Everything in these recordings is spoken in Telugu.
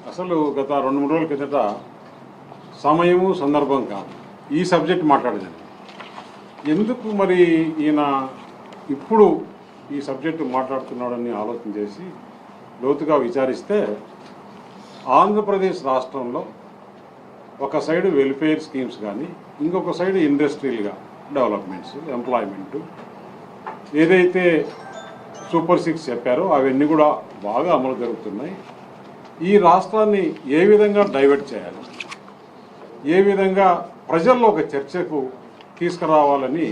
అసలు గత 2-3 రోజుల కిందట సమయము సందర్భం కాదు ఈ సబ్జెక్ట్ మాట్లాడేది. ఎందుకు మరి ఈయన ఇప్పుడు ఈ సబ్జెక్టు మాట్లాడుతున్నాడని ఆలోచన చేసి లోతుగా విచారిస్తే ఆంధ్రప్రదేశ్ రాష్ట్రంలో ఒక సైడ్ వెల్ఫేర్ స్కీమ్స్ కానీ ఇంకొక సైడ్ ఇండస్ట్రియల్గా డెవలప్మెంట్స్ ఎంప్లాయ్మెంట్ ఏదైతే సూపర్ 6 చెప్పారో అవన్నీ కూడా బాగా అమలు జరుగుతున్నాయి. ఈ రాష్ట్రాన్ని ఏ విధంగా డైవర్ట్ చేయాలి, ఏ విధంగా ప్రజల్లో ఒక చర్చకు తీసుకురావాలని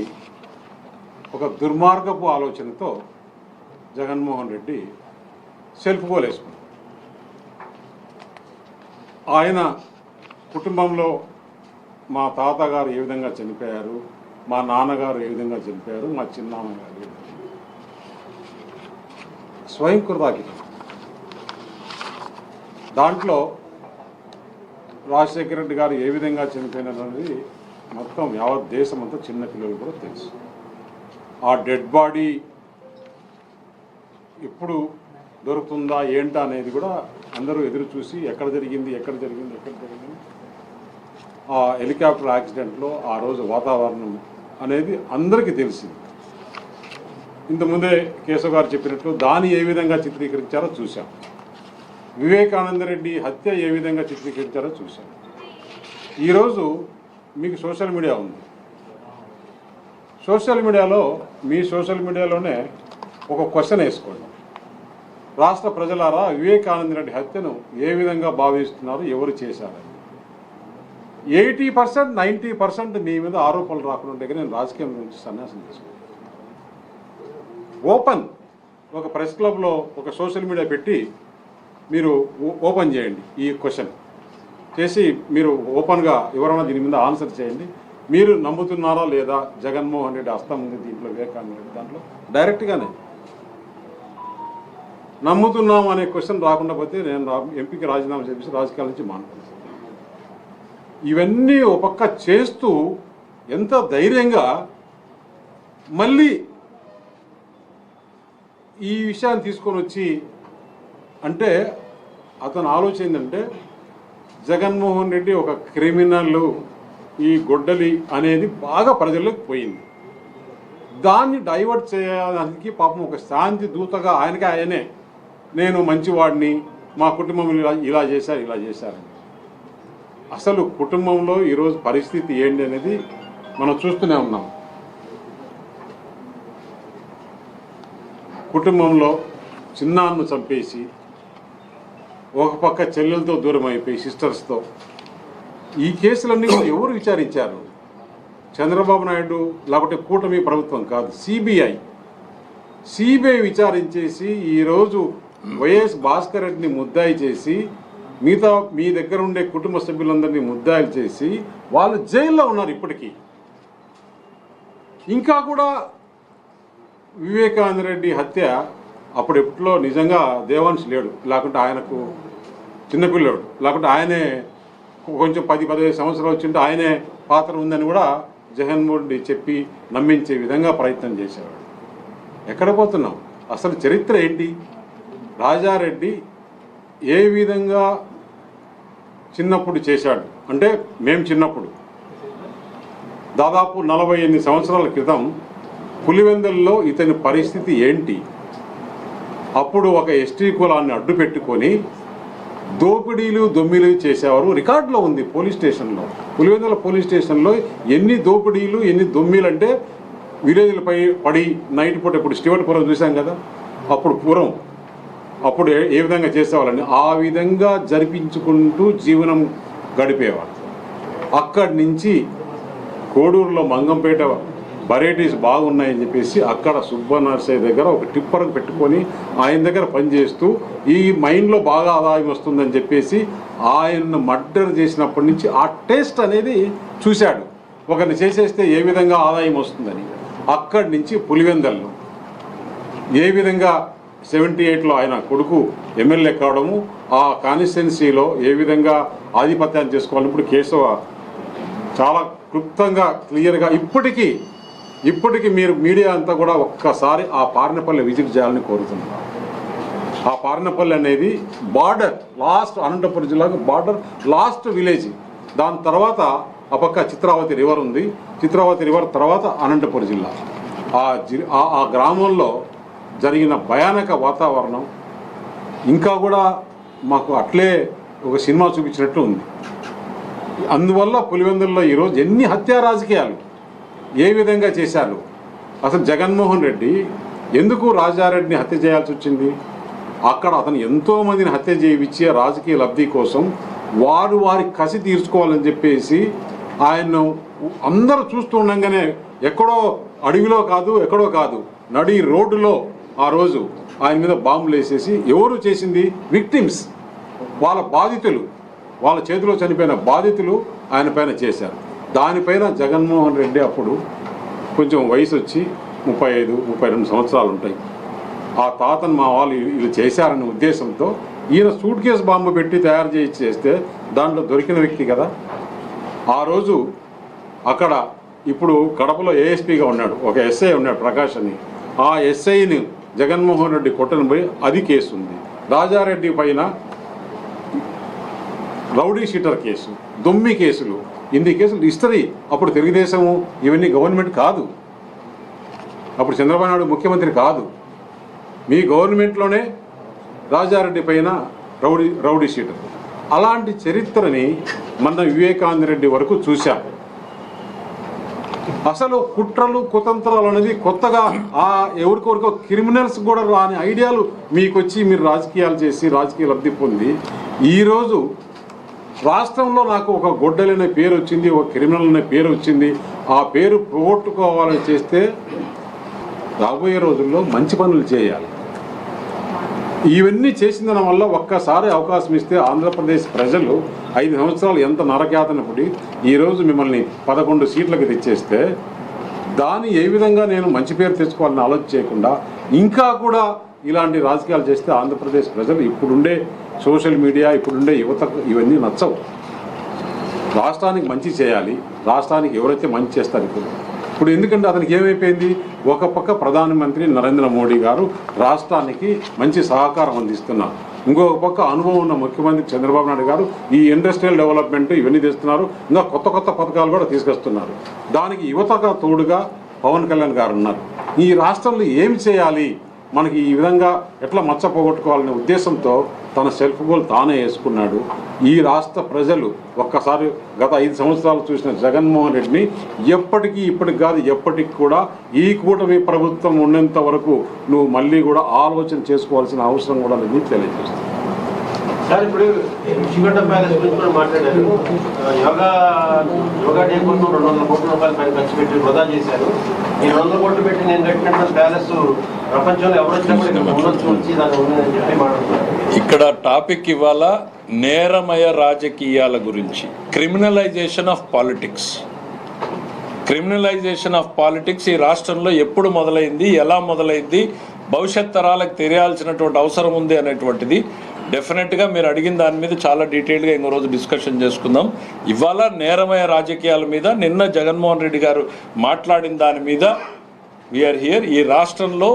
ఒక దుర్మార్గపు ఆలోచనతో జగన్మోహన్ రెడ్డి సెల్ఫ్ గోల్ వేసుకున్నారు. ఆయన కుటుంబంలో మా తాతగారు ఏ విధంగా చనిపోయారు, మా నాన్నగారు ఏ విధంగా చనిపోయారు, మా చిన్నాన్నగారు స్వయం కృతాకి దాంట్లో రాజశేఖర రెడ్డి గారు ఏ విధంగా చనిపోయినారనేది మొత్తం యావత్ దేశం అంతా చిన్నపిల్లలు కూడా తెలుసు. ఆ డెడ్ బాడీ ఎప్పుడు దొరుకుతుందా ఏంటా అనేది కూడా అందరూ ఎదురు చూసి ఎక్కడ జరిగింది ఆ హెలికాప్టర్ యాక్సిడెంట్లో ఆ రోజు వాతావరణం అనేది అందరికీ తెలిసింది. ఇంతకుముందే కేశవ్ గారు చెప్పినట్లు దాన్ని ఏ విధంగా చిత్రీకరించారో చూశాం. వివేకానంద రెడ్డి హత్య ఏ విధంగా చిత్రీకరించారో చూశాం. ఈరోజు మీకు సోషల్ మీడియా ఉంది. సోషల్ మీడియాలోనే ఒక క్వశ్చన్ వేసుకోండి. రాష్ట్ర ప్రజలారా వివేకానంద రెడ్డి హత్యను ఏ విధంగా భావిస్తున్నారు, ఎవరు చేశారని. 80% 90% మీ మీద ఆరోపణలు రాకుండా నేను రాజకీయం నుంచి సన్యాసం తీసుకున్నాను. ఓపెన్ ఒక ప్రెస్ క్లబ్లో ఒక సోషల్ మీడియా పెట్టి మీరు ఓపెన్ చేయండి. ఈ క్వశ్చన్ చేసి మీరు ఓపెన్గా ఎవరైనా దీని మీద ఆన్సర్ చేయండి. మీరు నమ్ముతున్నారా లేదా జగన్మోహన్ రెడ్డి హస్తం ఉంది దీంట్లో, వివేకానంద రెడ్డి దాంట్లో డైరెక్ట్గానే నమ్ముతున్నాం అనే క్వశ్చన్ రాకుండా పోతే నేను ఎంపీకి రాజీనామా చేసి రాజకీయాల నుంచి మానుకుంటాను. ఇవన్నీ ఒక పక్క చేస్తూ ఎంత ధైర్యంగా మళ్ళీ ఈ విషయాన్ని తీసుకొని వచ్చి అంటే అతను ఆలోచన ఏంటంటే జగన్మోహన్ రెడ్డి ఒక క్రిమినల్, ఈ గొడ్డలి అనేది బాగా ప్రజల్లోకి పోయింది. దాన్ని డైవర్ట్ చేయడానికి పాపం ఒక శాంతి దూతగా ఆయనే నేను మంచివాడిని, మా కుటుంబం ఇలా చేశారని. అసలు కుటుంబంలో ఈరోజు పరిస్థితి ఏంటి అనేది మనం చూస్తూనే ఉన్నాం. కుటుంబంలో చిన్నాన్నను చంపేసి ఒక పక్క చెల్లెలతో దూరం అయిపోయి సిస్టర్స్తో ఈ కేసులన్నీ కూడా ఎవరు విచారించారు? చంద్రబాబు నాయుడు లేకపోతే కూటమి ప్రభుత్వం కాదు, సిబిఐ విచారించేసి ఈరోజు వైఎస్ భాస్కర్ రెడ్డిని ముద్దాయి చేసి మిగతా మీ దగ్గర ఉండే కుటుంబ సభ్యులందరినీ ముద్దాయిలు చేసి వాళ్ళు జైల్లో ఉన్నారు ఇప్పటికీ. ఇంకా కూడా వివేకానంద రెడ్డి హత్య అప్పుడు ఎప్పట్లో నిజంగా దేవాంశ్ లేడు, లేకుంటే ఆయనకు చిన్నపిల్లాడు, లేకుంటే ఆయనే కొంచెం 10-15 సంవత్సరాలు వచ్చింటే ఆయనే పాత్ర ఉందని కూడా జగన్మోహన్ రెడ్డి చెప్పి నమ్మించే విధంగా ప్రయత్నం చేసేవాడు. ఎక్కడ పోతున్నాం? అసలు చరిత్ర ఏంటి? రాజారెడ్డి ఏ విధంగా చిన్నప్పుడు చేశాడు అంటే మేము చిన్నప్పుడు దాదాపు 48 సంవత్సరాల క్రితం పులివెందుల్లో ఇతని పరిస్థితి ఏంటి? అప్పుడు ఒక ఎస్టీ కులాన్ని అడ్డు పెట్టుకొని దోపిడీలు దొమ్మిలు చేసేవారు. రికార్డులో ఉంది పోలీస్ స్టేషన్లో, పులివెందుల పోలీస్ స్టేషన్లో ఎన్ని దోపిడీలు ఎన్ని దొమ్మిలు అంటే విలేజ్లపై పడి నైట్ పూట ఇప్పుడు స్టీవర్ట్పురం చూసాం కదా, అప్పుడు ఏ విధంగా చేసేవాళ్ళని ఆ విధంగా జరిపించుకుంటూ జీవనం గడిపేవారు. అక్కడి నుంచి కోడూరులో మంగంపేట వెరైటీస్ బాగున్నాయని చెప్పేసి అక్కడ సుబ్బనర్సయ్య దగ్గర ఒక టిప్పర్ పెట్టుకొని ఆయన దగ్గర పనిచేస్తూ ఈ మైండ్లో బాగా ఆదాయం వస్తుందని చెప్పేసి ఆయన్ను మర్డర్ చేసినప్పటి నుంచి ఆ టేస్ట్ అనేది చూశాడు. ఒకరిని చేసేస్తే ఏ విధంగా ఆదాయం వస్తుందని అక్కడి నుంచి పులివెందల్లో ఏ విధంగా 78లో ఆయన కొడుకు ఎమ్మెల్యే కావడము, ఆ కాన్స్టిట్యున్సీలో ఏ విధంగా ఆధిపత్యాన్ని చేసుకోవాలి. ఇప్పుడు కేశవ చాలా క్లుప్తంగా క్లియర్గా ఇప్పటికీ మీరు మీడియా అంతా కూడా ఒక్కసారి ఆ పార్నపల్లి విజిట్ చేయాలని కోరుతున్నారు. ఆ పారనపల్లి అనేది బార్డర్ లాస్ట్ అనంతపురం జిల్లాకు బార్డర్ లాస్ట్ విలేజ్. దాని తర్వాత ఆ పక్క చిత్రావతి రివర్ ఉంది. చిత్రావతి రివర్ తర్వాత అనంతపురం జిల్లా. ఆ గ్రామంలో జరిగిన భయానక వాతావరణం ఇంకా కూడా మాకు అట్లే ఒక సినిమా చూపించినట్టు ఉంది. అందువల్ల పులివెందుల్లో ఈరోజు ఎన్ని హత్యా రాజకీయాలు ఏ విధంగా చేశారు. అసలు జగన్మోహన్ రెడ్డి ఎందుకు రాజారెడ్డిని హత్య చేయాల్సి వచ్చింది? అక్కడ అతను ఎంతోమందిని హత్య చేయించే రాజకీయ లబ్ధి కోసం వారి కసి తీర్చుకోవాలని చెప్పేసి ఆయన్ను అందరూ చూస్తూ ఉండగానే ఎక్కడో అడవిలో కాదు ఎక్కడో కాదు నడి రోడ్డులో ఆ రోజు ఆయన మీద బాంబులు వేసేసి ఎవరు చేసింది? విక్టిమ్స్, వాళ్ళ బాధితులు, వాళ్ళ చేతిలో చనిపోయిన బాధితులు ఆయన పైన చేశారు. దానిపైన జగన్మోహన్ రెడ్డి అప్పుడు కొంచెం వయసు వచ్చి 35-32 సంవత్సరాలు ఉంటాయి. ఆ తాతను మా వాళ్ళు వీళ్ళు చేశారనే ఉద్దేశంతో ఈయన సూట్ కేసు బాంబు పెట్టి తయారు చేస్తే దాంట్లో దొరికిన వ్యక్తి కదా. ఆ రోజు అక్కడ ఇప్పుడు కడపలో ఏఎస్పీగా ఉన్నాడు ఒక ఎస్ఐ ఉన్నాడు ప్రకాష్ అని. ఆ ఎస్ఐని జగన్మోహన్ రెడ్డి కొట్టని పోయి అది కేసు ఉంది. రాజారెడ్డి పైన రౌడీ షీటర్ కేసు, దొమ్మి కేసులు, ఇన్ని కేసులు హిస్టరీ. అప్పుడు తెలుగుదేశము ఇవన్నీ గవర్నమెంట్ కాదు, అప్పుడు చంద్రబాబు నాయుడు ముఖ్యమంత్రి కాదు. మీ గవర్నమెంట్లోనే రాజారెడ్డి పైన రౌడీ షీటర్. అలాంటి చరిత్రని మన వివేకానంద రెడ్డి వరకు చూశాం. అసలు కుట్రలు కుతంత్రాలు అనేది కొత్తగా ఎవరికొరికో క్రిమినల్స్ కూడా రాని ఐడియాలు మీకు వచ్చి మీరు రాజకీయాలు చేసి రాజకీయ లబ్ధి పొంది ఈరోజు రాష్ట్రంలో నాకు ఒక గొడ్డలనే పేరు వచ్చింది, ఒక క్రిమినల్ అనే పేరు వచ్చింది. ఆ పేరు పోగొట్టుకోవాలని చేస్తే రాబోయే రోజుల్లో మంచి పనులు చేయాలి. ఇవన్నీ చేసిన వల్ల ఒక్కసారి అవకాశం ఇస్తే ఆంధ్రప్రదేశ్ ప్రజలు 5 సంవత్సరాలు ఎంత నరకయాతన పడి ఈరోజు మిమ్మల్ని 11 సీట్లకు తెచ్చేస్తే దాన్ని ఏ విధంగా నేను మంచి పేరు తెచ్చుకోవాలని ఆలోచన చేయకుండా ఇంకా కూడా ఇలాంటి రాజకీయాలు చేస్తే ఆంధ్రప్రదేశ్ ప్రజలు ఇప్పుడుండే సోషల్ మీడియా ఇప్పుడుండే యువతకు ఇవన్నీ నచ్చవు. రాష్ట్రానికి మంచి చేయాలి, రాష్ట్రానికి ఎవరైతే మంచి చేస్తారు ఇప్పుడు ఎందుకంటే అతనికి ఏమైపోయింది, ఒక పక్క ప్రధానమంత్రి నరేంద్ర మోడీ గారు రాష్ట్రానికి మంచి సహకారం అందిస్తున్నారు, ఇంకొక పక్క అనుభవం ఉన్న ముఖ్యమంత్రి చంద్రబాబు నాయుడు గారు ఈ ఇండస్ట్రియల్ డెవలప్మెంట్ ఇవన్నీ తెస్తున్నారు, ఇంకా కొత్త కొత్త పథకాలు కూడా తీసుకొస్తున్నారు. దానికి యువతగా తోడుగా పవన్ కళ్యాణ్ గారు ఉన్నారు. ఈ రాష్ట్రంలో ఏమి చేయాలి, మనకి ఈ విధంగా ఎట్లా మచ్చ పోగొట్టుకోవాలనే ఉద్దేశంతో తన సెల్ఫ్ గోల్ తానే వేసుకున్నాడు. ఈ రాష్ట్ర ప్రజలు ఒక్కసారి గత 5 సంవత్సరాలు చూసిన జగన్మోహన్ రెడ్డిని ఇప్పటికి కాదు ఎప్పటికి కూడా ఈ కూటమి ప్రభుత్వం ఉన్నంత వరకు నువ్వు మళ్ళీ కూడా ఆలోచన చేసుకోవాల్సిన అవసరం కూడా లేదని తెలియజేస్తుంది. సార్ ఇప్పుడు ఋషికొండ ప్యాలెస్ గురించి కూడా మాట్లాడారు. యోగా డే కోసం 200 కోట్ల రూపాయల పైన ఖర్చు పెట్టి వృధా చేశారు. ఈ 200 కోట్లు పెట్టి నేను కట్టినట్టు ప్యాలెస్ ప్రపంచంలో ఎవరు వచ్చినా కూడా ఇక్కడ ఉండొచ్చు వచ్చి దాన్ని ఉందని చెప్పి మాట్లాడుతున్నారు. ఇక్కడ టాపిక్ ఇవాళ నేరమయ రాజకీయాల గురించి, criminalization of politics. Criminalization of politics ఈ రాష్ట్రంలో ఎప్పుడు మొదలైంది, ఎలా మొదలైంది, భవిష్యత్ తరాలకు తెలియాల్సినటువంటి అవసరం ఉంది అనేటువంటిది డెఫినెట్గా మీరు అడిగిన దాని మీద చాలా డీటెయిల్గా ఇంకో రోజు డిస్కషన్ చేసుకుందాం. ఇవాళ నేరమయ రాజకీయాల మీద నిన్న జగన్మోహన్ రెడ్డి గారు మాట్లాడిన దాని మీద వీఆర్ హియర్. ఈ రాష్ట్రంలో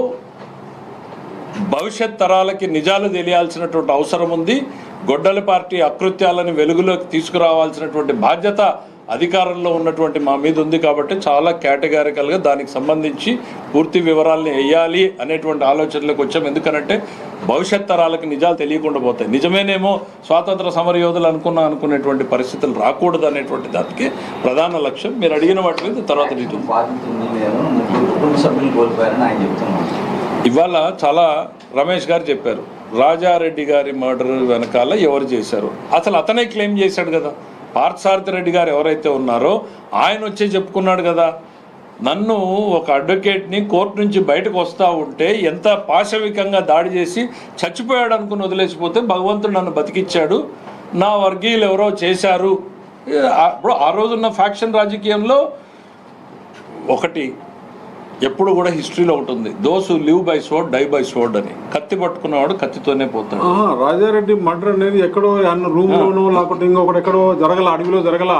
భవిష్యత్ తరాలకి నిజాలు తెలియాల్సినటువంటి అవసరం ఉంది. గొడ్డలి పార్టీ అకృత్యాలను వెలుగులోకి తీసుకురావాల్సినటువంటి బాధ్యత అధికారంలో ఉన్నటువంటి మా మీద ఉంది. కాబట్టి చాలా కేటగారికల్గా దానికి సంబంధించి పూర్తి వివరాలని వేయాలి అనేటువంటి ఆలోచనలకు వచ్చాం. ఎందుకనంటే భవిష్యత్ తరాలకు నిజాలు తెలియకుండా పోతాయి. నిజమేనేమో స్వాతంత్ర సమరయోధులు అనుకునేటువంటి పరిస్థితులు రాకూడదు అనేటువంటి దానికి ప్రధాన లక్ష్యం. మీరు అడిగిన వాటి మీద తర్వాత ఇవాళ చాలా రమేష్ గారు చెప్పారు, రాజారెడ్డి గారి మర్డర్ వెనకాల ఎవరు చేశారు, అసలు అతనే క్లెయిమ్ చేశాడు కదా. పార్థసారథి రెడ్డి గారు ఎవరైతే ఉన్నారో ఆయన వచ్చి చెప్పుకున్నాడు కదా, నన్ను ఒక అడ్వకేట్ని కోర్టు నుంచి బయటకు వస్తూ ఉంటే ఎంత పాశవికంగా దాడి చేసి చచ్చిపోయాడు అనుకుని వదిలేసిపోతే భగవంతుడు నన్ను బతికిచ్చాడు, నా వర్గీయులు ఎవరో చేశారు. ఇప్పుడు ఆ రోజున్న ఫ్యాక్షన్ రాజకీయంలో ఒకటి ఎప్పుడు కూడా హిస్టరీలో ఒకటి ఉంది, those who live by sword die by sword అని. కత్తి పట్టుకున్నవాడు కత్తితోనే పోతాడు. రాజారెడ్డి మర్డర్ అనేది ఎక్కడో రూమ్లోనో లేకపోతే ఇంకొకటి ఎక్కడో జరగల, అడవిలో జరగల,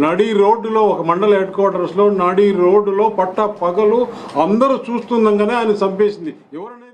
నడి రోడ్డులో ఒక మండల హెడ్ క్వార్టర్స్లో నడి రోడ్డులో పట్ట పగలు అందరూ చూస్తుండగానే ఆయన చంపేసింది ఎవరనేది